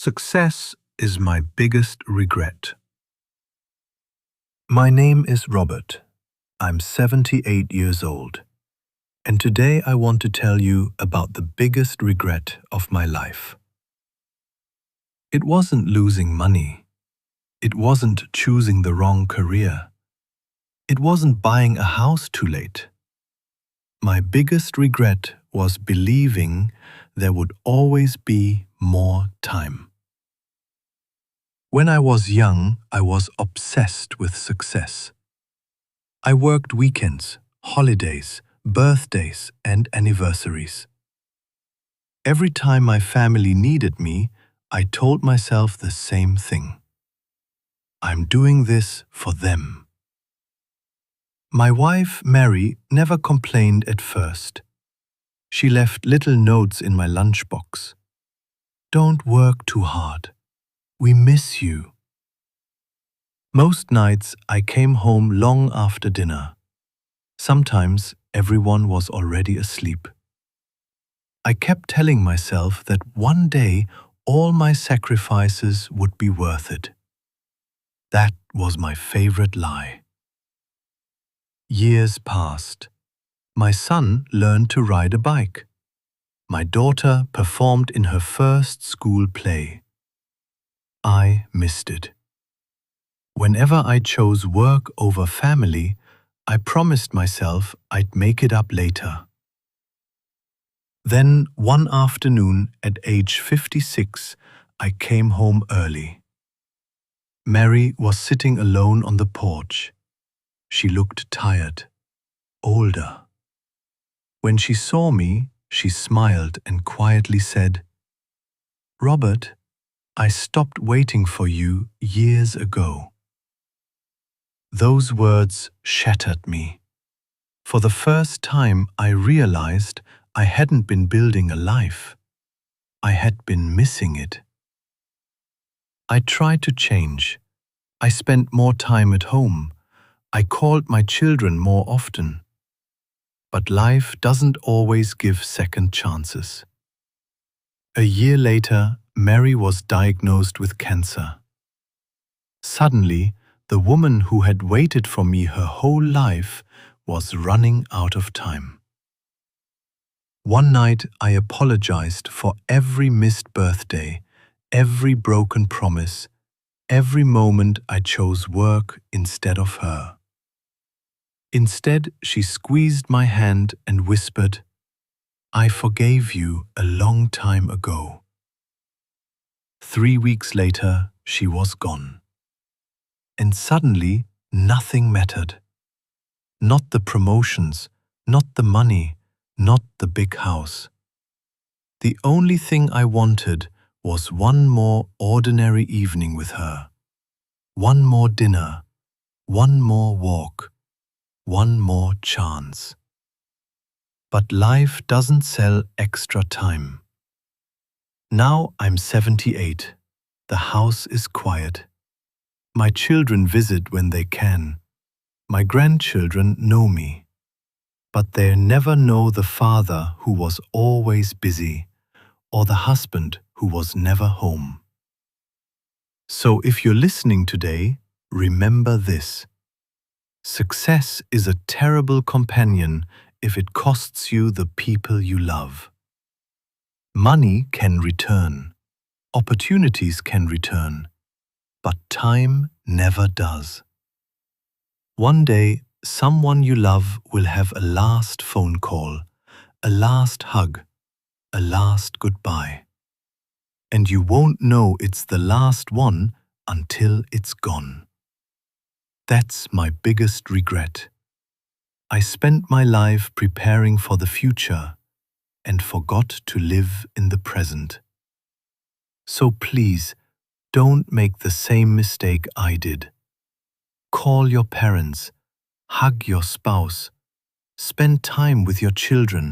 Success is my biggest regret. My name is Robert. I'm 78 years old. And today I want to tell you about the biggest regret of my life. It wasn't losing money. It wasn't choosing the wrong career. It wasn't buying a house too late. My biggest regret was believing there would always be more time. When I was young, I was obsessed with success. I worked weekends, holidays, birthdays, and anniversaries. Every time my family needed me, I told myself the same thing. I'm doing this for them. My wife, Mary, never complained at first. She left little notes in my lunchbox. Don't work too hard. We miss you. Most nights I came home long after dinner. Sometimes everyone was already asleep. I kept telling myself that one day all my sacrifices would be worth it. That was my favorite lie. Years passed. My son learned to ride a bike. My daughter performed in her first school play. I missed it. Whenever I chose work over family, I promised myself I'd make it up later. Then, one afternoon at age 56, I came home early. Mary was sitting alone on the porch. She looked tired, older. When she saw me, she smiled and quietly said, "Robert, I stopped waiting for you years ago." Those words shattered me. For the first time, I realized I hadn't been building a life. I had been missing it. I tried to change. I spent more time at home. I called my children more often. But life doesn't always give second chances. A year later, Mary was diagnosed with cancer. Suddenly, the woman who had waited for me her whole life was running out of time. One night I apologized for every missed birthday, every broken promise, every moment I chose work instead of her. Instead, she squeezed my hand and whispered, "I forgave you a long time ago." 3 weeks later, she was gone. And suddenly, nothing mattered. Not the promotions, not the money, not the big house. The only thing I wanted was one more ordinary evening with her. One more dinner, one more walk, one more chance. But life doesn't sell extra time. Now I'm 78. The house is quiet. My children visit when they can. My grandchildren know me. But they never know the father who was always busy, or the husband who was never home. So if you're listening today, remember this. Success is a terrible companion if it costs you the people you love. Money can return. Opportunities can return. But time never does. One day, someone you love will have a last phone call, a last hug, a last goodbye. And you won't know it's the last one until it's gone. That's my biggest regret. I spent my life preparing for the future and forgot to live in the present. So please, don't make the same mistake I did. Call your parents, hug your spouse, spend time with your children.